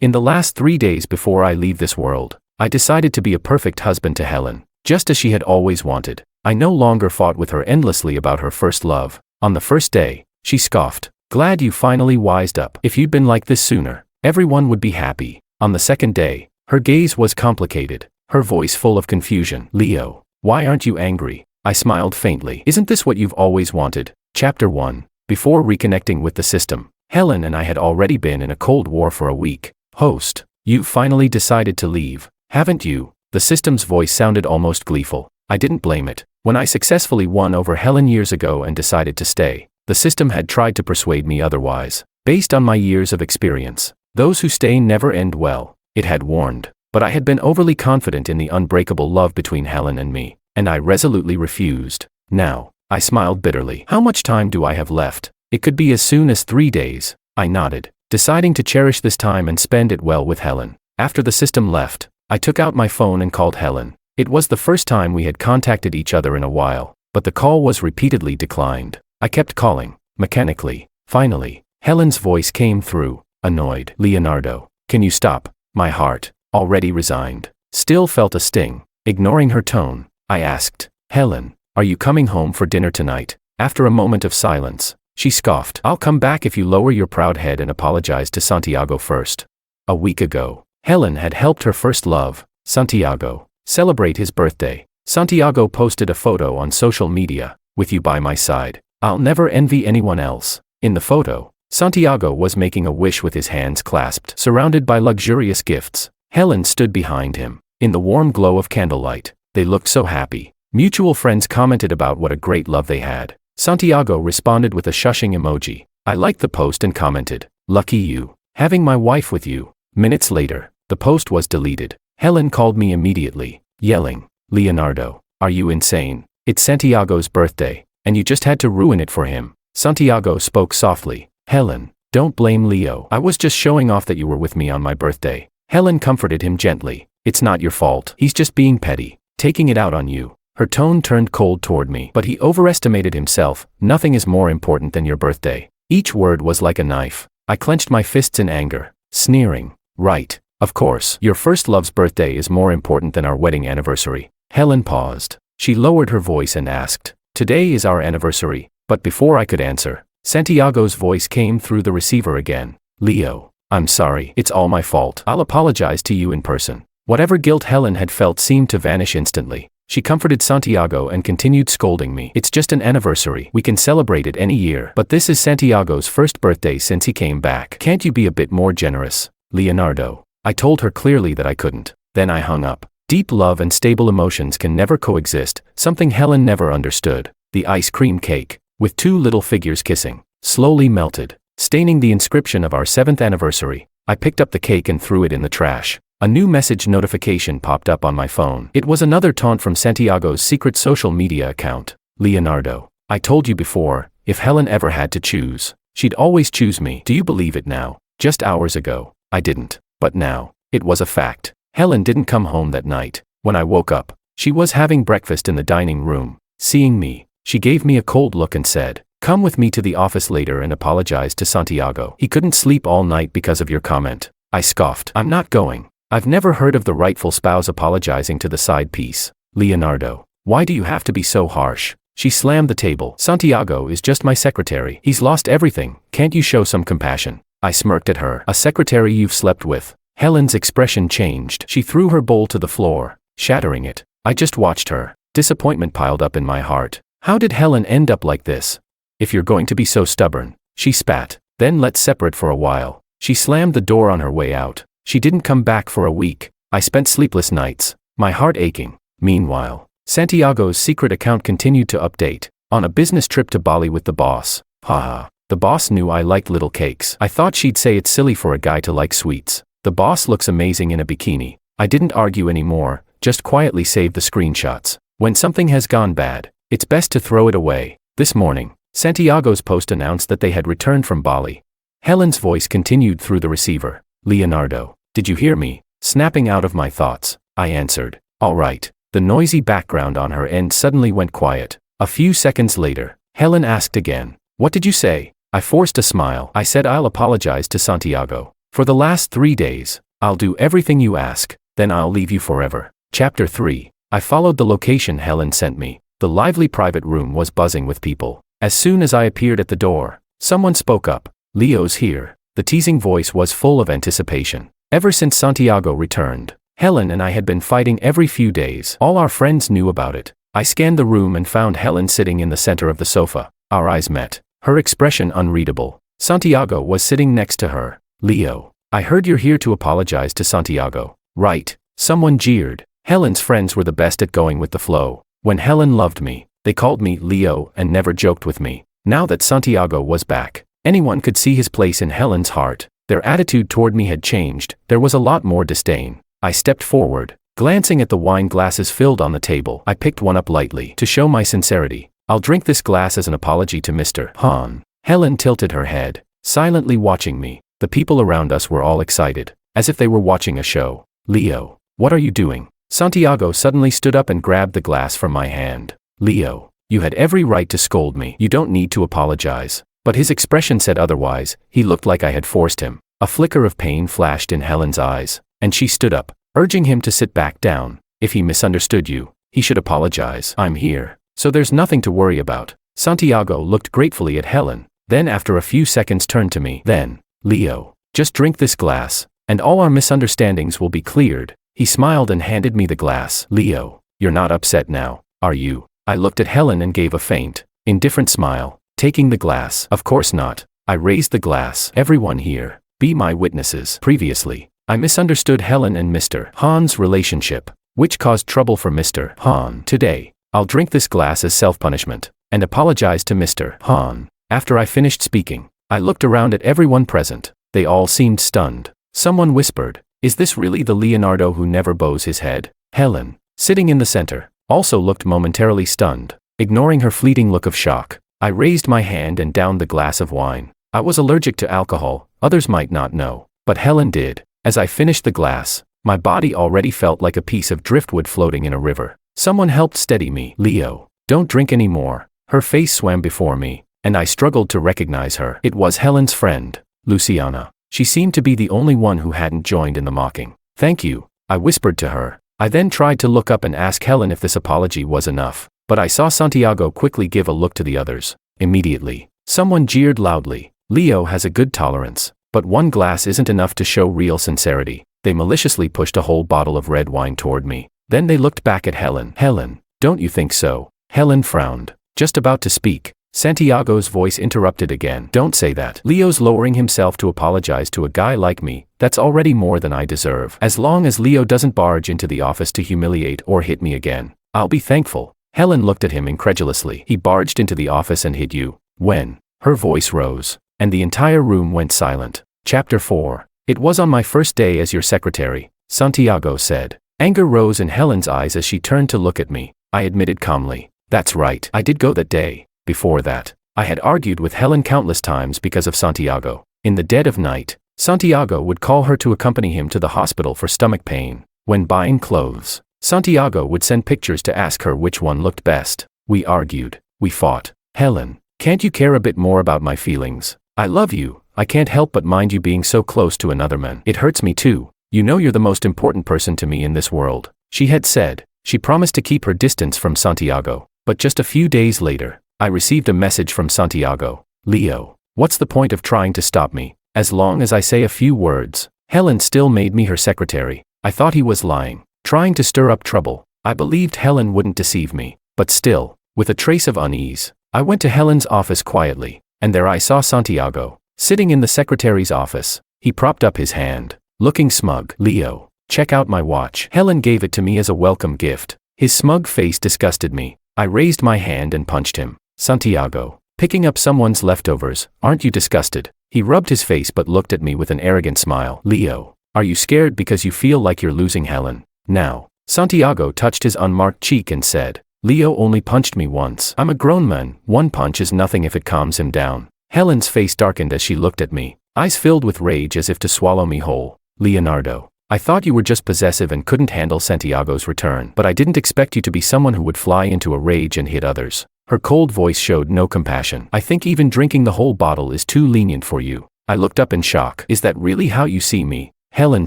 In the last 3 days before I leave this world, I decided to be a perfect husband to Helen, just as she had always wanted. I no longer fought with her endlessly about her first love. On the first day, she scoffed. Glad you finally wised up. If you'd been like this sooner, everyone would be happy. On the second day, her gaze was complicated, her voice full of confusion. Leo, why aren't you angry? I smiled faintly. Isn't this what you've always wanted? Chapter 1. Before reconnecting with the system, Helen and I had already been in a cold war for a week. Host, you've finally decided to leave, haven't you? The system's voice sounded almost gleeful. I didn't blame it. When I successfully won over Helen years ago and decided to stay, the system had tried to persuade me otherwise. Based on my years of experience, those who stay never end well, it had warned. But I had been overly confident in the unbreakable love between Helen and me, and I resolutely refused. Now, I smiled bitterly. How much time do I have left? It could be as soon as 3 days. I nodded, deciding to cherish this time and spend it well with Helen. After the system left, I took out my phone and called Helen. It was the first time we had contacted each other in a while, but the call was repeatedly declined. I kept calling, mechanically. Finally, Helen's voice came through, annoyed. Leonardo, can you stop? My heart, already resigned, still felt a sting. Ignoring her tone, I asked, Helen, are you coming home for dinner tonight? After a moment of silence, she scoffed. I'll come back if you lower your proud head and apologize to Santiago first. A week ago, Helen had helped her first love, Santiago, celebrate his birthday. Santiago posted a photo on social media, with you by my side. I'll never envy anyone else. In the photo, Santiago was making a wish with his hands clasped, surrounded by luxurious gifts. Helen stood behind him. In the warm glow of candlelight, they looked so happy. Mutual friends commented about what a great love they had. Santiago responded with a shushing emoji. I liked the post and commented, lucky you, having my wife with you. Minutes later, the post was deleted. Helen called me immediately, yelling, Leonardo, are you insane? It's Santiago's birthday, and you just had to ruin it for him. Santiago spoke softly. Helen, don't blame Leo. I was just showing off that you were with me on my birthday. Helen comforted him gently. It's not your fault. He's just being petty, taking it out on you. Her tone turned cold toward me. But he overestimated himself. Nothing is more important than your birthday. Each word was like a knife. I clenched my fists in anger, sneering. Right. Of course, your first love's birthday is more important than our wedding anniversary. Helen paused. She lowered her voice and asked, today is our anniversary. But before I could answer, Santiago's voice came through the receiver again. Leo, I'm sorry. It's all my fault. I'll apologize to you in person. Whatever guilt Helen had felt seemed to vanish instantly. She comforted Santiago and continued scolding me. It's just an anniversary. We can celebrate it any year. But this is Santiago's first birthday since he came back. Can't you be a bit more generous, Leonardo? I told her clearly that I couldn't. Then I hung up. Deep love and stable emotions can never coexist, something Helen never understood. The ice cream cake, with 2 little figures kissing, slowly melted, staining the inscription of our 7th anniversary. I picked up the cake and threw it in the trash. A new message notification popped up on my phone. It was another taunt from Santiago's secret social media account. Leonardo, I told you before, if Helen ever had to choose, she'd always choose me. Do you believe it now? Just hours ago, I didn't. But now, it was a fact. Helen didn't come home that night. When I woke up, she was having breakfast in the dining room. Seeing me, she gave me a cold look and said, come with me to the office later and apologize to Santiago. He couldn't sleep all night because of your comment. I scoffed. I'm not going. I've never heard of the rightful spouse apologizing to the side piece. Leonardo, why do you have to be so harsh? She slammed the table. Santiago is just my secretary. He's lost everything. Can't you show some compassion? I smirked at her. A secretary you've slept with? Helen's expression changed. She threw her bowl to the floor, shattering it. I just watched her. Disappointment piled up in my heart. How did Helen end up like this? If you're going to be so stubborn, she spat. Then let's separate for a while. She slammed the door on her way out. She didn't come back for a week. I spent sleepless nights, my heart aching. Meanwhile, Santiago's secret account continued to update. On a business trip to Bali with the boss. Haha. The boss knew I liked little cakes. I thought she'd say it's silly for a guy to like sweets. The boss looks amazing in a bikini. I didn't argue anymore, just quietly saved the screenshots. When something has gone bad, it's best to throw it away. This morning, Santiago's post announced that they had returned from Bali. Helen's voice continued through the receiver. Leonardo, did you hear me? Snapping out of my thoughts, I answered, all right. The noisy background on her end suddenly went quiet. A few seconds later, Helen asked again, what did you say? I forced a smile. I said I'll apologize to Santiago. For the last 3 days, I'll do everything you ask, then I'll leave you forever. Chapter 3. I followed the location Helen sent me. The lively private room was buzzing with people. As soon as I appeared at the door, someone spoke up. Leo's here. The teasing voice was full of anticipation. Ever since Santiago returned, Helen and I had been fighting every few days. All our friends knew about it. I scanned the room and found Helen sitting in the center of the sofa. Our eyes met. Her expression unreadable. Santiago was sitting next to her. Leo, I heard you're here to apologize to Santiago. Right. Someone jeered. Helen's friends were the best at going with the flow. When Helen loved me, they called me Leo and never joked with me. Now that Santiago was back, anyone could see his place in Helen's heart. Their attitude toward me had changed. There was a lot more disdain. I stepped forward. Glancing at the wine glasses filled on the table, I picked one up lightly. To show my sincerity, I'll drink this glass as an apology to Mr. Han. Helen tilted her head, silently watching me. The people around us were all excited, as if they were watching a show. Leo, what are you doing? Santiago suddenly stood up and grabbed the glass from my hand. Leo, you had every right to scold me. You don't need to apologize. But his expression said otherwise. He looked like I had forced him. A flicker of pain flashed in Helen's eyes, and she stood up, urging him to sit back down. If he misunderstood you, he should apologize. I'm here, so there's nothing to worry about. Santiago looked gratefully at Helen, then after a few seconds turned to me. Then, Leo, just drink this glass, and all our misunderstandings will be cleared. He smiled and handed me the glass. Leo, you're not upset now, are you? I looked at Helen and gave a faint, indifferent smile, taking the glass. Of course not. I raised the glass. Everyone here, be my witnesses. Previously, I misunderstood Helen and Mr. Han's relationship, which caused trouble for Mr. Han. Today, I'll drink this glass as self-punishment, and apologize to Mr. Han. After I finished speaking, I looked around at everyone present. They all seemed stunned. Someone whispered, is this really the Leonardo who never bows his head? Helen, sitting in the center, also looked momentarily stunned. Ignoring her fleeting look of shock, I raised my hand and downed the glass of wine. I was allergic to alcohol, others might not know, but Helen did. As I finished the glass, my body already felt like a piece of driftwood floating in a river. Someone helped steady me. Leo, don't drink any more. Her face swam before me, and I struggled to recognize her. It was Helen's friend, Luciana. She seemed to be the only one who hadn't joined in the mocking. Thank you, I whispered to her. I then tried to look up and ask Helen if this apology was enough, but I saw Santiago quickly give a look to the others. Immediately, someone jeered loudly. Leo has a good tolerance, but one glass isn't enough to show real sincerity. They maliciously pushed a whole bottle of red wine toward me. Then they looked back at Helen. Helen, don't you think so? Helen frowned, just about to speak. Santiago's voice interrupted again. Don't say that. Leo's lowering himself to apologize to a guy like me. That's already more than I deserve. As long as Leo doesn't barge into the office to humiliate or hit me again, I'll be thankful. Helen looked at him incredulously. He barged into the office and hit you? When? Her voice rose, and the entire room went silent. Chapter 4. It was on my first day as your secretary, Santiago said. Anger rose in Helen's eyes as she turned to look at me. I admitted calmly. That's right. I did go that day. Before that, I had argued with Helen countless times because of Santiago. In the dead of night, Santiago would call her to accompany him to the hospital for stomach pain. When buying clothes, Santiago would send pictures to ask her which one looked best. We argued. We fought. Helen, can't you care a bit more about my feelings? I love you. I can't help but mind you being so close to another man. It hurts me too. You know you're the most important person to me in this world, she had said. She promised to keep her distance from Santiago. But just a few days later, I received a message from Santiago. Leo, what's the point of trying to stop me? As long as I say a few words. Helen still made me her secretary. I thought he was lying, trying to stir up trouble. I believed Helen wouldn't deceive me. But still, with a trace of unease, I went to Helen's office quietly, and there I saw Santiago, sitting in the secretary's office. He propped up his hand, looking smug. Leo, check out my watch. Helen gave it to me as a welcome gift. His smug face disgusted me. I raised my hand and punched him. Santiago, picking up someone's leftovers, aren't you disgusted? He rubbed his face but looked at me with an arrogant smile. Leo, are you scared because you feel like you're losing Helen? Now, Santiago touched his unmarked cheek and said, Leo only punched me once. I'm a grown man. One punch is nothing if it calms him down. Helen's face darkened as she looked at me, eyes filled with rage as if to swallow me whole. Leonardo, I thought you were just possessive and couldn't handle Santiago's return, but I didn't expect you to be someone who would fly into a rage and hit others. Her cold voice showed no compassion. I think even drinking the whole bottle is too lenient for you. I looked up in shock. Is that really how you see me? Helen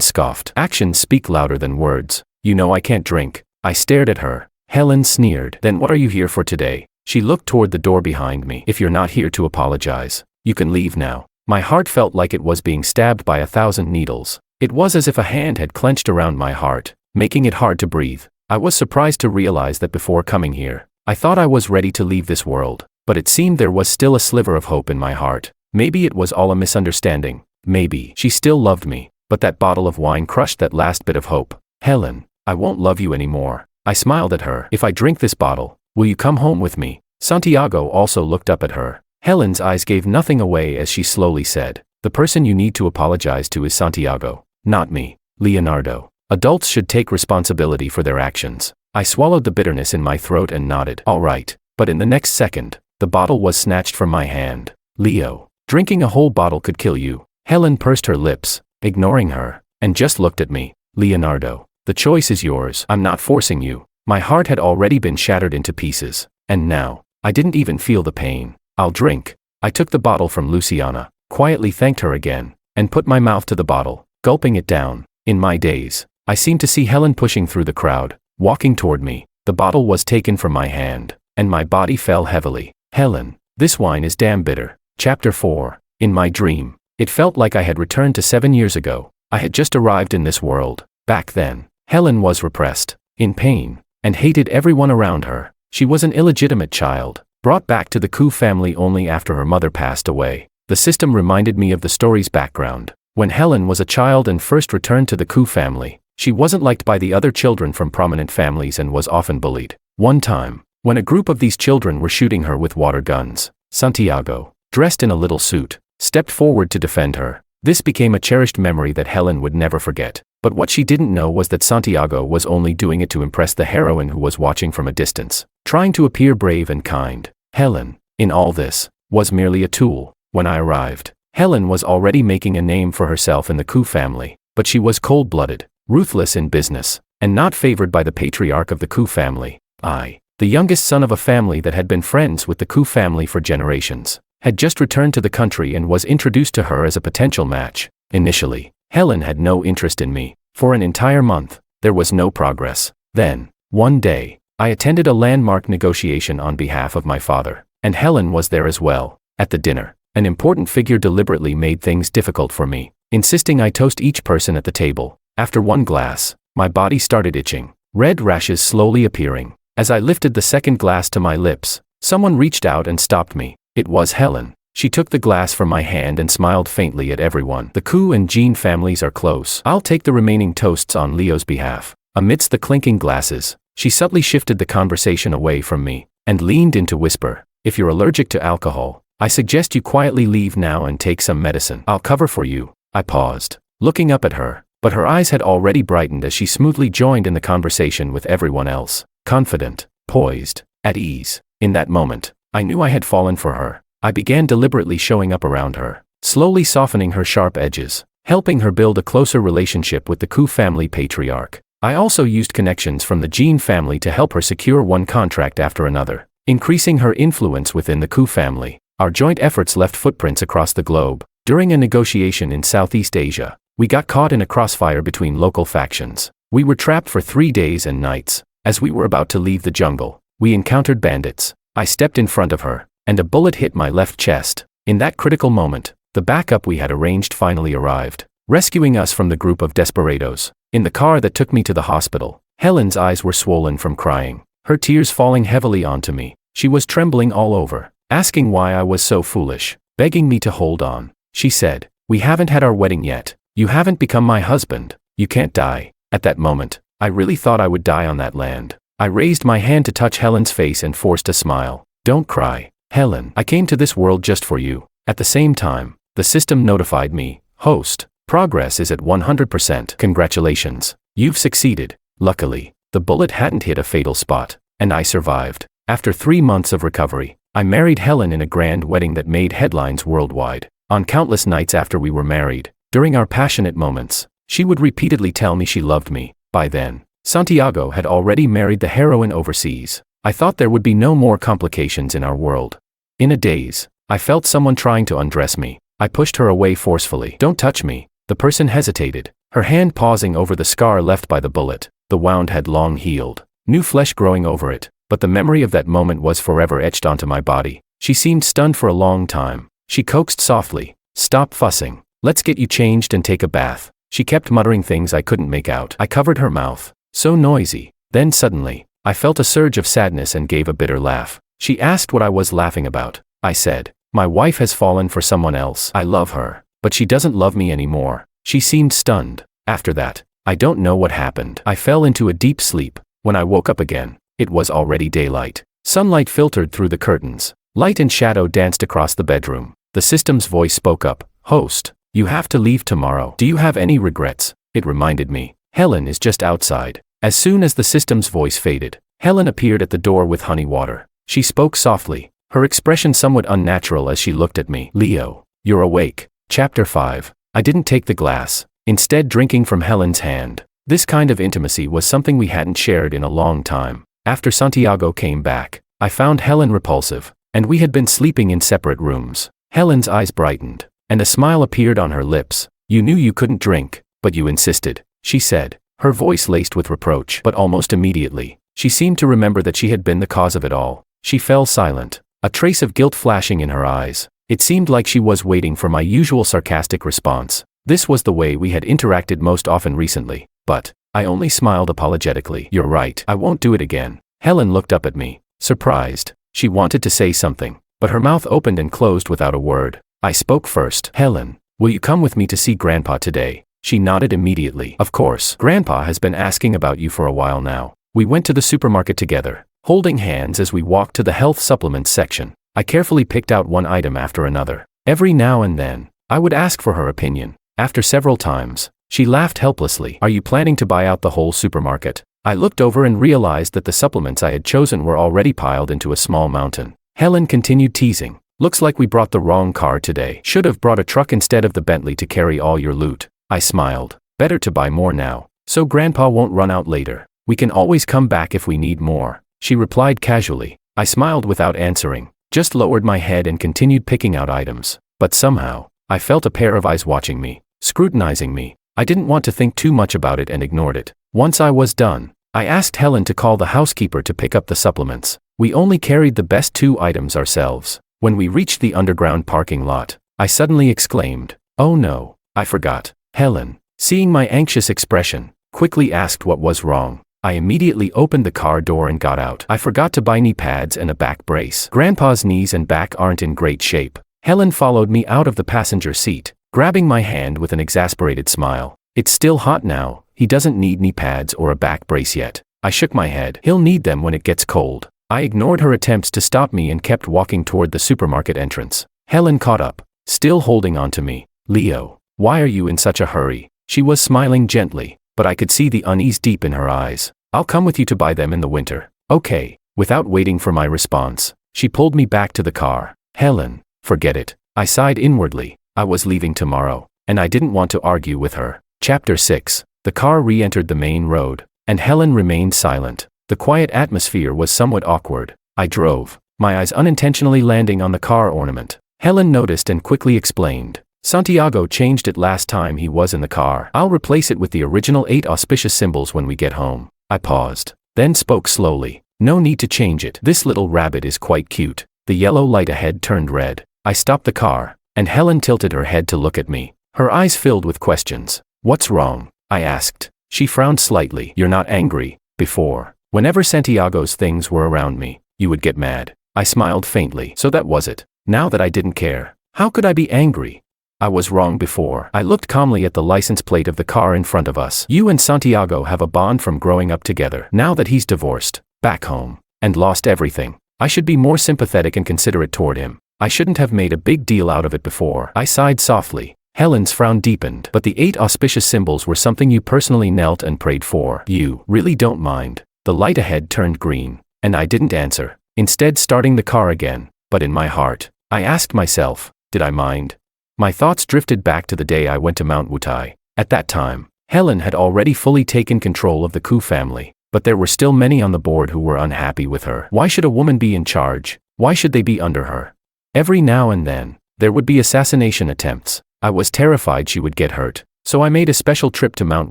scoffed. Actions speak louder than words. You know I can't drink. I stared at her. Helen sneered. Then what are you here for today? She looked toward the door behind me. If you're not here to apologize, you can leave now. My heart felt like it was being stabbed by 1,000 needles. It was as if a hand had clenched around my heart, making it hard to breathe. I was surprised to realize that before coming here, I thought I was ready to leave this world, but it seemed there was still a sliver of hope in my heart. Maybe it was all a misunderstanding. Maybe she still loved me, but that bottle of wine crushed that last bit of hope. Helen, I won't love you anymore. I smiled at her. If I drink this bottle, will you come home with me? Santiago also looked up at her. Helen's eyes gave nothing away as she slowly said, the person you need to apologize to is Santiago, not me, Leonardo. Adults should take responsibility for their actions. I swallowed the bitterness in my throat and nodded. All right. But in the next second, the bottle was snatched from my hand. Leo, drinking a whole bottle could kill you. Helen pursed her lips, ignoring her, and just looked at me. Leonardo, the choice is yours. I'm not forcing you. My heart had already been shattered into pieces, and now, I didn't even feel the pain. I'll drink. I took the bottle from Luciana, quietly thanked her again, and put my mouth to the bottle, gulping it down. In my daze, I seemed to see Helen pushing through the crowd, walking toward me. The bottle was taken from my hand, and my body fell heavily. Helen, this wine is damn bitter. Chapter 4. In my dream, it felt like I had returned to 7 years ago. I had just arrived in this world. Back then, Helen was repressed, in pain, and hated everyone around her. She was an illegitimate child, brought back to the Ku family only after her mother passed away. The system reminded me of the story's background. When Helen was a child and first returned to the Ku family, she wasn't liked by the other children from prominent families and was often bullied. One time, when a group of these children were shooting her with water guns, Santiago, dressed in a little suit, stepped forward to defend her. This became a cherished memory that Helen would never forget. But what she didn't know was that Santiago was only doing it to impress the heroine who was watching from a distance, trying to appear brave and kind. Helen, in all this, was merely a tool. When I arrived, Helen was already making a name for herself in the Ku family, but she was cold-blooded, ruthless in business, and not favored by the patriarch of the Ku family. I, the youngest son of a family that had been friends with the Ku family for generations, had just returned to the country and was introduced to her as a potential match. Initially, Helen had no interest in me. For an entire month, there was no progress. Then, one day, I attended a landmark negotiation on behalf of my father, and Helen was there as well. At the dinner, an important figure deliberately made things difficult for me, insisting I toast each person at the table. After one glass, my body started itching, red rashes slowly appearing. As I lifted the second glass to my lips, someone reached out and stopped me. It was Helen. She took the glass from my hand and smiled faintly at everyone. The Ku and Jean families are close. I'll take the remaining toasts on Leo's behalf. Amidst the clinking glasses, she subtly shifted the conversation away from me, and leaned in to whisper, if you're allergic to alcohol, I suggest you quietly leave now and take some medicine. I'll cover for you. I paused, looking up at her, but her eyes had already brightened as she smoothly joined in the conversation with everyone else. Confident, poised, at ease. In that moment, I knew I had fallen for her. I began deliberately showing up around her, slowly softening her sharp edges, helping her build a closer relationship with the Ku family patriarch. I also used connections from the Jean family to help her secure one contract after another, increasing her influence within the Ku family. Our joint efforts left footprints across the globe. During a negotiation in Southeast Asia, we got caught in a crossfire between local factions. We were trapped for 3 days and nights. As we were about to leave the jungle, we encountered bandits. I stepped in front of her, and a bullet hit my left chest. In that critical moment, the backup we had arranged finally arrived, rescuing us from the group of desperados. In the car that took me to the hospital, Helen's eyes were swollen from crying, her tears falling heavily onto me. She was trembling all over, asking why I was so foolish, begging me to hold on. She said, we haven't had our wedding yet. You haven't become my husband. You can't die. At that moment, I really thought I would die on that land. I raised my hand to touch Helen's face and forced a smile. Don't cry, Helen. I came to this world just for you. At the same time, the system notified me, host, progress is at 100%. Congratulations. You've succeeded. Luckily, the bullet hadn't hit a fatal spot, and I survived. After 3 months of recovery, I married Helen in a grand wedding that made headlines worldwide. On countless nights after we were married, during our passionate moments, she would repeatedly tell me she loved me. By then, Santiago had already married the heroine overseas. I thought there would be no more complications in our world. In a daze, I felt someone trying to undress me. I pushed her away forcefully. Don't touch me. The person hesitated, her hand pausing over the scar left by the bullet. The wound had long healed, new flesh growing over it, but the memory of that moment was forever etched onto my body. She seemed stunned for a long time. She coaxed softly. Stop fussing. Let's get you changed and take a bath. She kept muttering things I couldn't make out. I covered her mouth. So noisy. Then suddenly, I felt a surge of sadness and gave a bitter laugh. She asked what I was laughing about. I said, my wife has fallen for someone else. I love her, but she doesn't love me anymore. She seemed stunned. After that, I don't know what happened. I fell into a deep sleep. When I woke up again, it was already daylight. Sunlight filtered through the curtains. Light and shadow danced across the bedroom. The system's voice spoke up. Host, you have to leave tomorrow. Do you have any regrets? It reminded me. Helen is just outside. As soon as the system's voice faded, Helen appeared at the door with honey water. She spoke softly, her expression somewhat unnatural as she looked at me. Leo, you're awake. Chapter 5. I didn't take the glass, instead drinking from Helen's hand. This kind of intimacy was something we hadn't shared in a long time. After Santiago came back, I found Helen repulsive, and we had been sleeping in separate rooms. Helen's eyes brightened, and a smile appeared on her lips. You knew you couldn't drink, but you insisted, she said, her voice laced with reproach. But almost immediately, she seemed to remember that she had been the cause of it all. She fell silent, a trace of guilt flashing in her eyes. It seemed like she was waiting for my usual sarcastic response. This was the way we had interacted most often recently, but I only smiled apologetically. You're right, I won't do it again. Helen looked up at me, surprised. She wanted to say something, but her mouth opened and closed without a word. I spoke first. Helen, will you come with me to see Grandpa today? She nodded immediately. Of course. Grandpa has been asking about you for a while now. We went to the supermarket together, holding hands as we walked to the health supplements section. I carefully picked out one item after another. Every now and then, I would ask for her opinion. After several times, she laughed helplessly. Are you planning to buy out the whole supermarket? I looked over and realized that the supplements I had chosen were already piled into a small mountain. Helen continued teasing. Looks like we brought the wrong car today. Should have brought a truck instead of the Bentley to carry all your loot. I smiled. Better to buy more now, so Grandpa won't run out later. We can always come back if we need more. She replied casually. I smiled without answering, just lowered my head and continued picking out items. But somehow, I felt a pair of eyes watching me, scrutinizing me. I didn't want to think too much about it and ignored it. Once I was done, I asked Helen to call the housekeeper to pick up the supplements. We only carried the best 2 items ourselves. When we reached the underground parking lot, I suddenly exclaimed, oh no, I forgot. Helen, seeing my anxious expression, quickly asked what was wrong. I immediately opened the car door and got out. I forgot to buy knee pads and a back brace. Grandpa's knees and back aren't in great shape. Helen followed me out of the passenger seat, grabbing my hand with an exasperated smile. It's still hot now. He doesn't need knee pads or a back brace yet. I shook my head. He'll need them when it gets cold. I ignored her attempts to stop me and kept walking toward the supermarket entrance. Helen caught up, still holding on to me. Leo, why are you in such a hurry? She was smiling gently, but I could see the unease deep in her eyes. I'll come with you to buy them in the winter. Okay. Without waiting for my response, she pulled me back to the car. Helen, forget it. I sighed inwardly. I was leaving tomorrow, and I didn't want to argue with her. Chapter 6. The car re-entered the main road, and Helen remained silent. The quiet atmosphere was somewhat awkward. I drove, my eyes unintentionally landing on the car ornament. Helen noticed and quickly explained. Santiago changed it last time he was in the car. I'll replace it with the original 8 auspicious symbols when we get home. I paused, then spoke slowly. No need to change it. This little rabbit is quite cute. The yellow light ahead turned red. I stopped the car, and Helen tilted her head to look at me, her eyes filled with questions. What's wrong? I asked. She frowned slightly. You're not angry. Before, whenever Santiago's things were around me, you would get mad. I smiled faintly. So that was it. Now that I didn't care, how could I be angry? I was wrong before. I looked calmly at the license plate of the car in front of us. You and Santiago have a bond from growing up together. Now that he's divorced, back home, and lost everything, I should be more sympathetic and considerate toward him. I shouldn't have made a big deal out of it before. I sighed softly. Helen's frown deepened. But the 8 auspicious symbols were something you personally knelt and prayed for. You really don't mind. The light ahead turned green, and I didn't answer, instead starting the car again. But in my heart, I asked myself, did I mind? My thoughts drifted back to the day I went to Mount Wutai. At that time, Helen had already fully taken control of the Ku family, but there were still many on the board who were unhappy with her. Why should a woman be in charge? Why should they be under her? Every now and then, There would be assassination attempts. I was terrified she would get hurt. So I made a special trip to Mount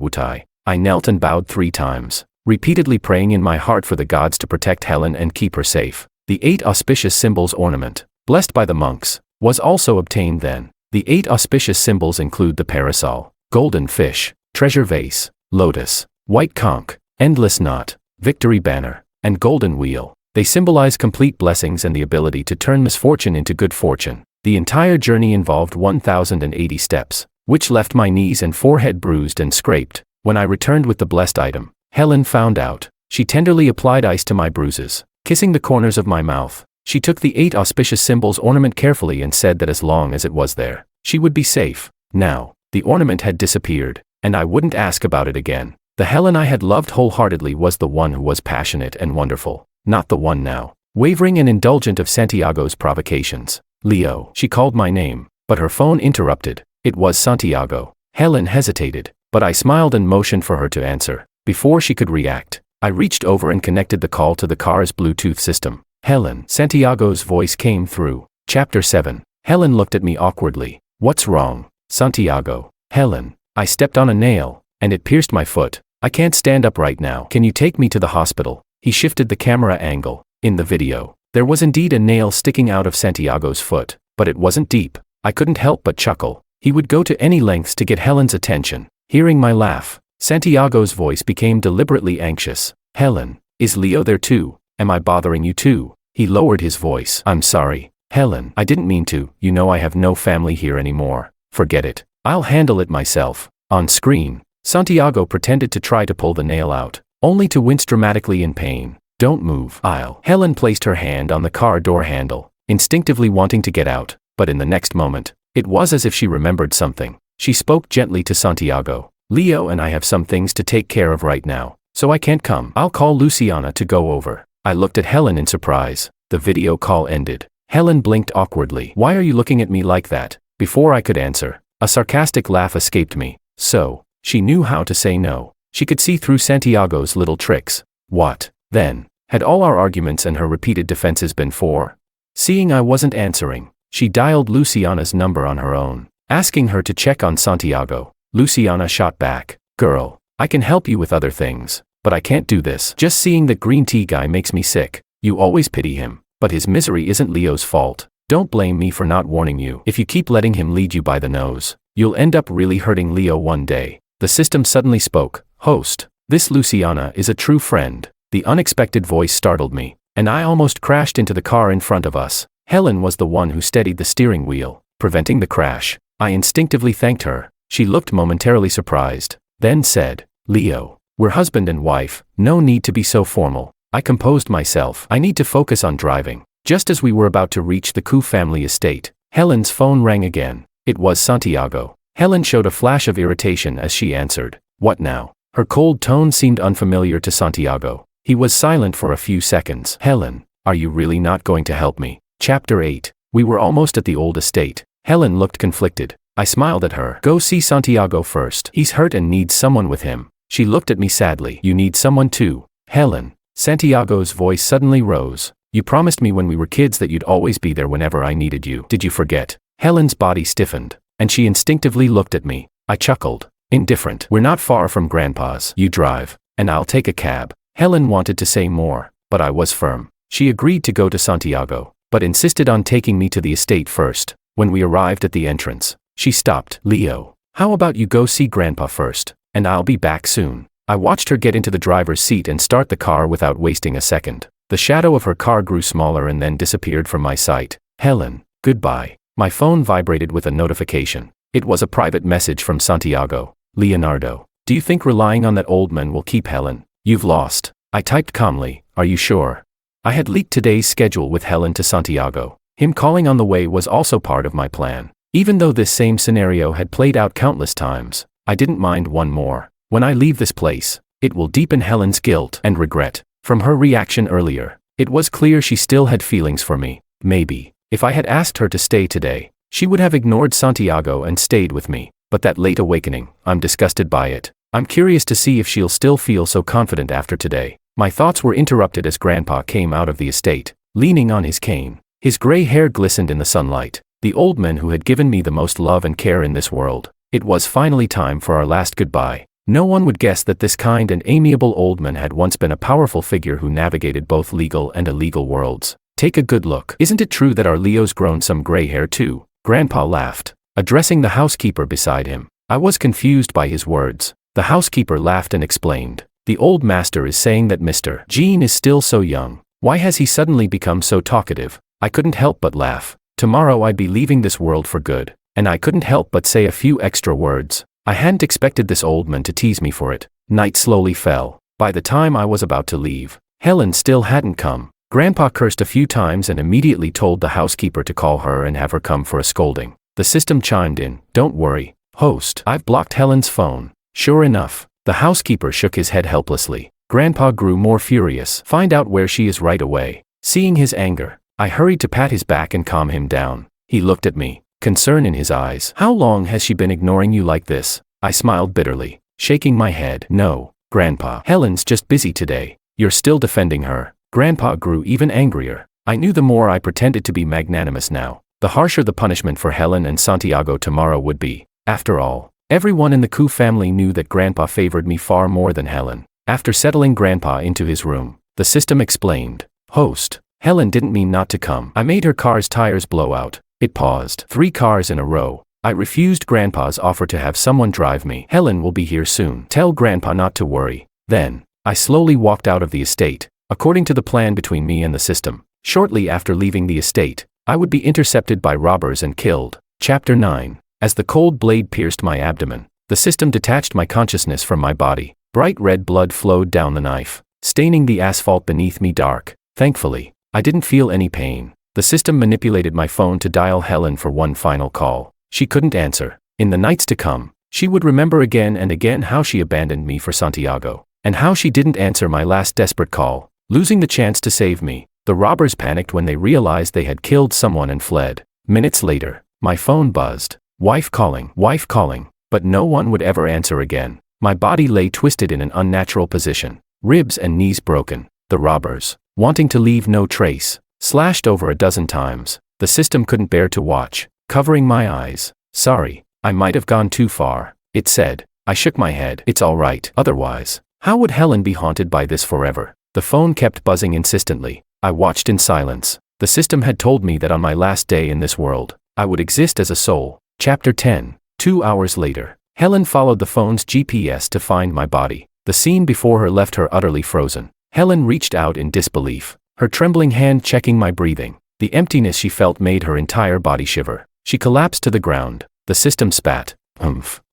Wutai. I knelt and bowed 3 times, repeatedly praying in my heart for the gods to protect Helen and keep her safe. The 8 auspicious symbols ornament, blessed by the monks, was also obtained then. The 8 auspicious symbols include the parasol, golden fish, treasure vase, lotus, white conch, endless knot, victory banner, and golden wheel. They symbolize complete blessings and the ability to turn misfortune into good fortune. The entire journey involved 1,080 steps, which left my knees and forehead bruised and scraped. When I returned with the blessed item, Helen found out. She tenderly applied ice to my bruises, kissing the corners of my mouth. She took the 8 auspicious symbols ornament carefully and said that as long as it was there, she would be safe. Now, the ornament had disappeared, and I wouldn't ask about it again. The Helen I had loved wholeheartedly was the one who was passionate and wonderful, not the one now, wavering and indulgent of Santiago's provocations. Leo, she called my name, but her phone interrupted. It was Santiago. Helen hesitated, but I smiled and motioned for her to answer. Before she could react, I reached over and connected the call to the car's Bluetooth system. Helen, Santiago's voice came through. Chapter 7. Helen looked at me awkwardly. What's wrong, Santiago? Helen, I stepped on a nail, and it pierced my foot. I can't stand up right now. Can you take me to the hospital? He shifted the camera angle. In the video, there was indeed a nail sticking out of Santiago's foot, but it wasn't deep. I couldn't help but chuckle. He would go to any lengths to get Helen's attention. Hearing my laugh, Santiago's voice became deliberately anxious. Helen, is Leo there too? Am I bothering you too? He lowered his voice. I'm sorry, Helen. I didn't mean to. You know I have no family here anymore. Forget it. I'll handle it myself. On screen, Santiago pretended to try to pull the nail out, only to wince dramatically in pain. Don't move. Helen placed her hand on the car door handle, instinctively wanting to get out, but in the next moment, it was as if she remembered something. She spoke gently to Santiago. Leo and I have some things to take care of right now, so I can't come. I'll call Luciana to go over. I looked at Helen in surprise. The video call ended. Helen blinked awkwardly. Why are you looking at me like that? Before I could answer, a sarcastic laugh escaped me. So, she knew how to say no. She could see through Santiago's little tricks. What, then, had all our arguments and her repeated defenses been for? Seeing I wasn't answering, she dialed Luciana's number on her own, asking her to check on Santiago. Luciana shot back. Girl, I can help you with other things, but I can't do this. Just seeing that green tea guy makes me sick. You always pity him, but his misery isn't Leo's fault. Don't blame me for not warning you. If you keep letting him lead you by the nose, you'll end up really hurting Leo one day. The system suddenly spoke. Host, this Luciana is a true friend. The unexpected voice startled me, and I almost crashed into the car in front of us. Helen was the one who steadied the steering wheel, preventing the crash. I instinctively thanked her. She looked momentarily surprised, then said, Leo, we're husband and wife, no need to be so formal. I composed myself. I need to focus on driving. Just as we were about to reach the Ku family estate, Helen's phone rang again. It was Santiago. Helen showed a flash of irritation as she answered. What now? Her cold tone seemed unfamiliar to Santiago. He was silent for a few seconds. Helen, are you really not going to help me? Chapter 8. We were almost at the old estate. Helen looked conflicted. I smiled at her. Go see Santiago first. He's hurt and needs someone with him. She looked at me sadly. You need someone too, Helen. Santiago's voice suddenly rose. You promised me when we were kids that you'd always be there whenever I needed you. Did you forget? Helen's body stiffened, and she instinctively looked at me. I chuckled. Indifferent. We're not far from Grandpa's. You drive, and I'll take a cab. Helen wanted to say more, but I was firm. She agreed to go to Santiago, but insisted on taking me to the estate first. When we arrived at the entrance, she stopped. Leo, how about you go see Grandpa first, and I'll be back soon. I watched her get into the driver's seat and start the car without wasting a second. The shadow of her car grew smaller and then disappeared from my sight. Helen, goodbye. My phone vibrated with a notification. It was a private message from Santiago. Leonardo, do you think relying on that old man will keep Helen? You've lost. I typed calmly. Are you sure? I had leaked today's schedule with Helen to Santiago. Him calling on the way was also part of my plan. Even though this same scenario had played out countless times, I didn't mind one more. When I leave this place, it will deepen Helen's guilt and regret. From her reaction earlier, it was clear she still had feelings for me. Maybe, if I had asked her to stay today, she would have ignored Santiago and stayed with me. But that late awakening, I'm disgusted by it. I'm curious to see if she'll still feel so confident after today. My thoughts were interrupted as Grandpa came out of the estate, leaning on his cane. His gray hair glistened in the sunlight. the old man who had given me the most love and care in this world. It was finally time for our last goodbye. No one would guess that this kind and amiable old man had once been a powerful figure who navigated both legal and illegal worlds. Take a good look. Isn't it true that our Leo's grown some gray hair too? Grandpa laughed, addressing the housekeeper beside him. I was confused by his words. The housekeeper laughed and explained. The old master is saying that Mr. Gene is still so young. Why has he suddenly become so talkative? I couldn't help but laugh. Tomorrow I'd be leaving this world for good, and I couldn't help but say a few extra words. I hadn't expected this old man to tease me for it. Night slowly fell. By the time I was about to leave, Helen still hadn't come. Grandpa cursed a few times and immediately told the housekeeper to call her and have her come for a scolding. The system chimed in. Don't worry, host. I've blocked Helen's phone. Sure enough, the housekeeper shook his head helplessly. Grandpa grew more furious. Find out where she is right away. Seeing his anger, I hurried to pat his back and calm him down. He looked at me, concern in his eyes. How long has she been ignoring you like this? I smiled bitterly, shaking my head. No, Grandpa. Helen's just busy today. You're still defending her. Grandpa grew even angrier. I knew the more I pretended to be magnanimous now, the harsher the punishment for Helen and Santiago tomorrow would be. After all, everyone in the Koo family knew that Grandpa favored me far more than Helen. After settling Grandpa into his room, the system explained. Host, Helen didn't mean not to come. I made her car's tires blow out. It paused. 3 cars in a row. I refused Grandpa's offer to have someone drive me. Helen will be here soon. Tell Grandpa not to worry. Then, I slowly walked out of the estate, according to the plan between me and the system. Shortly after leaving the estate, I would be intercepted by robbers and killed. Chapter 9. As the cold blade pierced my abdomen, the system detached my consciousness from my body. Bright red blood flowed down the knife, staining the asphalt beneath me dark. Thankfully, I didn't feel any pain. The system manipulated my phone to dial Helen for one final call. She couldn't answer. In the nights to come, she would remember again and again how she abandoned me for Santiago, and how she didn't answer my last desperate call, losing the chance to save me. The robbers panicked when they realized they had killed someone and fled. Minutes later, my phone buzzed. Wife calling, but no one would ever answer again. My body lay twisted in an unnatural position, ribs and knees broken. The robbers, wanting to leave no trace, slashed over a dozen times. The system couldn't bear to watch, covering my eyes. Sorry, I might have gone too far, it said. I shook my head. It's all right. Otherwise, how would Helen be haunted by this forever? The phone kept buzzing insistently. I watched in silence. The system had told me that on my last day in this world, I would exist as a soul. Chapter 10. 2 hours later, Helen followed the phone's GPS to find my body. The scene before her left her utterly frozen. Helen reached out in disbelief, her trembling hand checking my breathing. The emptiness she felt made her entire body shiver. She collapsed to the ground. The system spat.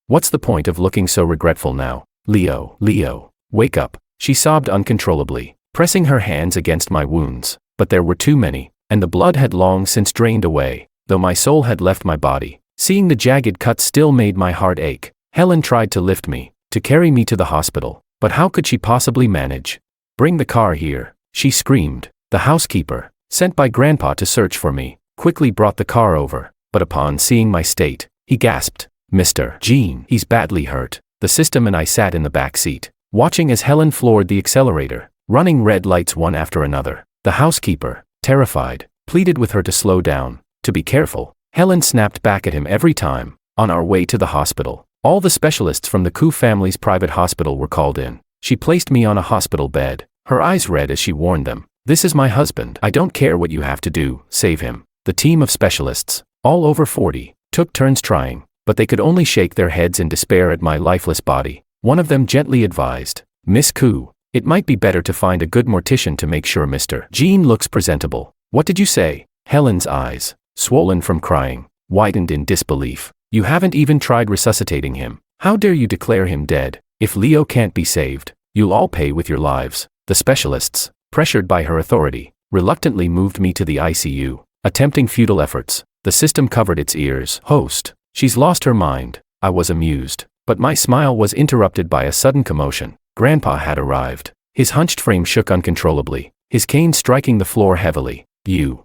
What's the point of looking so regretful now? Leo, wake up. She sobbed uncontrollably, pressing her hands against my wounds. But there were too many, and the blood had long since drained away, though my soul had left my body. Seeing the jagged cuts still made my heart ache. Helen tried to lift me, to carry me to the hospital, but how could she possibly manage? Bring the car here, she screamed. The housekeeper, sent by Grandpa to search for me, quickly brought the car over, but upon seeing my state, he gasped, Mr. Gene, he's badly hurt. The system and I sat in the back seat, watching as Helen floored the accelerator, running red lights one after another. The housekeeper, terrified, pleaded with her to slow down, to be careful. Helen snapped back at him every time. On our way to the hospital, all the specialists from the Koo family's private hospital were called in. She placed me on a hospital bed, her eyes red as she warned them. This is my husband. I don't care what you have to do, save him. The team of specialists, all over 40, took turns trying, but they could only shake their heads in despair at my lifeless body. One of them gently advised, Miss Koo, it might be better to find a good mortician to make sure Mr. Gene looks presentable. What did you say? Helen's eyes, swollen from crying, widened in disbelief. You haven't even tried resuscitating him. How dare you declare him dead? If Leo can't be saved, you'll all pay with your lives. The specialists, pressured by her authority, reluctantly moved me to the ICU, attempting futile efforts. The system covered its ears. Host, she's lost her mind. I was amused, but my smile was interrupted by a sudden commotion. Grandpa had arrived. His hunched frame shook uncontrollably, his cane striking the floor heavily.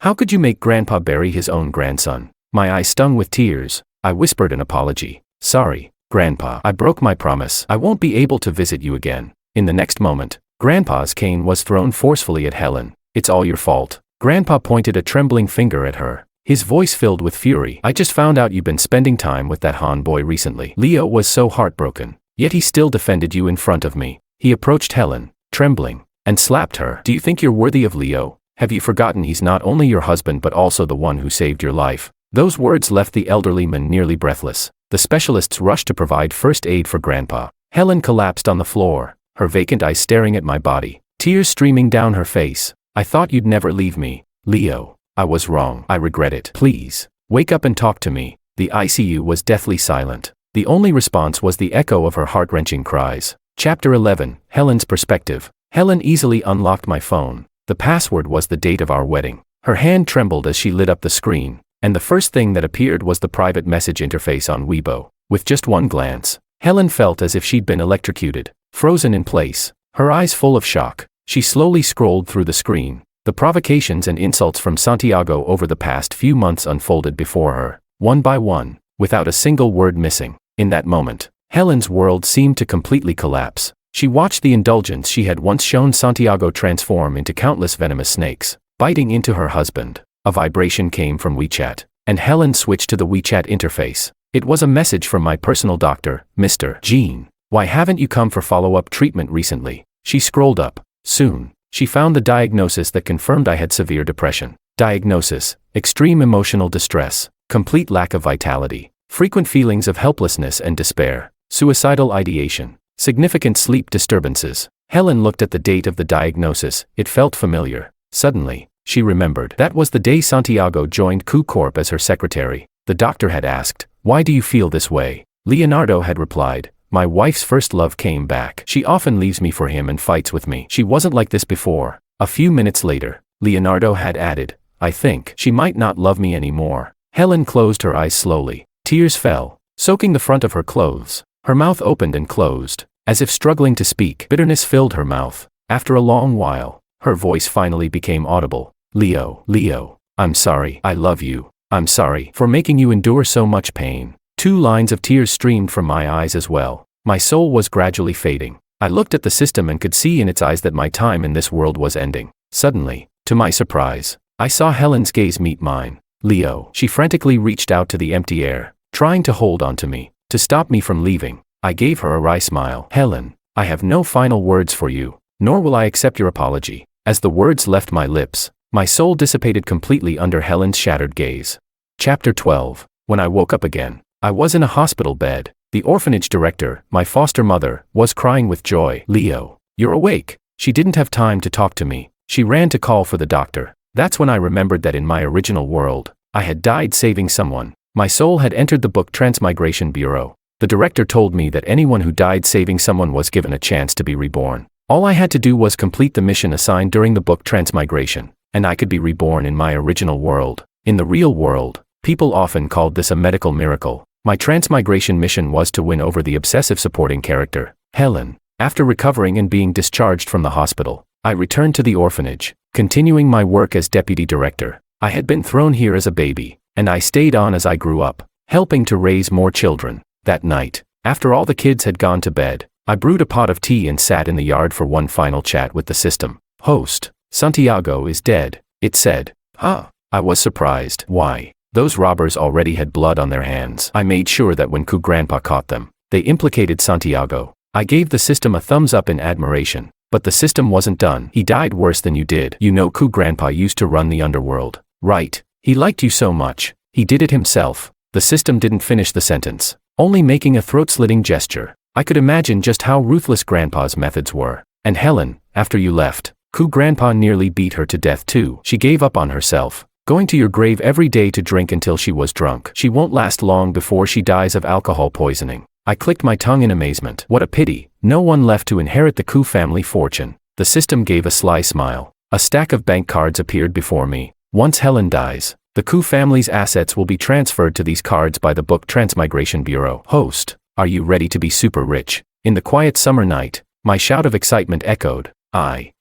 How could you make Grandpa bury his own grandson? My eyes stung with tears. I whispered an apology. Sorry, Grandpa. I broke my promise. I won't be able to visit you again. In the next moment, Grandpa's cane was thrown forcefully at Helen. It's all your fault. Grandpa pointed a trembling finger at her. his voice filled with fury. I just found out you've been spending time with that Han boy recently. Leo was so heartbroken, yet he still defended you in front of me. He approached Helen, trembling, and slapped her. Do you think you're worthy of Leo? Have you forgotten he's not only your husband but also the one who saved your life? Those words left the elderly man nearly breathless. The specialists rushed to provide first aid for Grandpa. Helen collapsed on the floor, her vacant eyes staring at my body, tears streaming down her face. I thought you'd never leave me, Leo. I was wrong. I regret it. Please, wake up and talk to me. The ICU was deathly silent. The only response was the echo of her heart-wrenching cries. Chapter 11, Helen's Perspective. Helen easily unlocked my phone. The password was the date of our wedding. Her hand trembled as she lit up the screen, and the first thing that appeared was the private message interface on Weibo. With just one glance, Helen felt as if she'd been electrocuted, frozen in place, her eyes full of shock. She slowly scrolled through the screen. The provocations and insults from Santiago over the past few months unfolded before her, one by one, without a single word missing. In that moment, Helen's world seemed to completely collapse. She watched the indulgence she had once shown Santiago transform into countless venomous snakes, biting into her husband. A vibration came from WeChat, and Helen switched to the WeChat interface. It was a message from my personal doctor, Mr. Jean. Why haven't you come for follow-up treatment recently? She scrolled up. Soon, she found the diagnosis that confirmed I had severe depression. Diagnosis: extreme emotional distress, complete lack of vitality, frequent feelings of helplessness and despair, suicidal ideation, significant sleep disturbances. Helen looked at the date of the diagnosis. It felt familiar. Suddenly, she remembered. That was the day Santiago joined Q Corp as her secretary. The doctor had asked, "Why do you feel this way?" Leonardo had replied, "My wife's first love came back. She often leaves me for him and fights with me. She wasn't like this before." A few minutes later, Leonardo had added, "I think she might not love me anymore." Helen closed her eyes slowly. Tears fell, soaking the front of her clothes. Her mouth opened and closed, as if struggling to speak. Bitterness filled her mouth. After a long while, her voice finally became audible. Leo, I'm sorry. I love you. I'm sorry for making you endure so much pain." 2 lines of tears streamed from my eyes as well. My soul was gradually fading. I looked at the system and could see in its eyes that my time in this world was ending. Suddenly, to my surprise, I saw Helen's gaze meet mine. Leo. She frantically reached out to the empty air, trying to hold on to me, to stop me from leaving. I gave her a wry smile. "Helen, I have no final words for you, nor will I accept your apology." As the words left my lips, my soul dissipated completely under Helen's shattered gaze. Chapter 12. When I woke up again, I was in a hospital bed. The orphanage director, my foster mother, was crying with joy. "Leo, you're awake." She didn't have time to talk to me. She ran to call for the doctor. That's when I remembered that in my original world, I had died saving someone. My soul had entered the book Transmigration Bureau. The director told me that anyone who died saving someone was given a chance to be reborn. All I had to do was complete the mission assigned during the book Transmigration, and I could be reborn in my original world. In the real world, people often called this a medical miracle. My transmigration mission was to win over the obsessive supporting character, Helen. After recovering and being discharged from the hospital, I returned to the orphanage, continuing my work as deputy director. I had been thrown here as a baby, and I stayed on as I grew up, helping to raise more children. That night, after all the kids had gone to bed, I brewed a pot of tea and sat in the yard for one final chat with the system. "Host, Santiago is dead," it said. Huh. I was surprised. Why? Those robbers already had blood on their hands. I made sure that when Ku Grandpa caught them, they implicated Santiago. I gave the system a thumbs up in admiration. But the system wasn't done. "He died worse than you did. You know Ku Grandpa used to run the underworld, right? He liked you so much. He did it himself." The system didn't finish the sentence, only making a throat-slitting gesture. I could imagine just how ruthless Grandpa's methods were. "And Helen, after you left, Ku Grandpa nearly beat her to death too. She gave up on herself, going to your grave every day to drink until she was drunk. She won't last long before she dies of alcohol poisoning." I clicked my tongue in amazement. What a pity. No one left to inherit the Ku family fortune. The system gave a sly smile. A stack of bank cards appeared before me. Once Helen dies, the Ku family's assets will be transferred to these cards by the book Transmigration Bureau. "Host, are you ready to be super rich?" In the quiet summer night, my shout of excitement echoed. I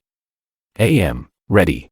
am ready.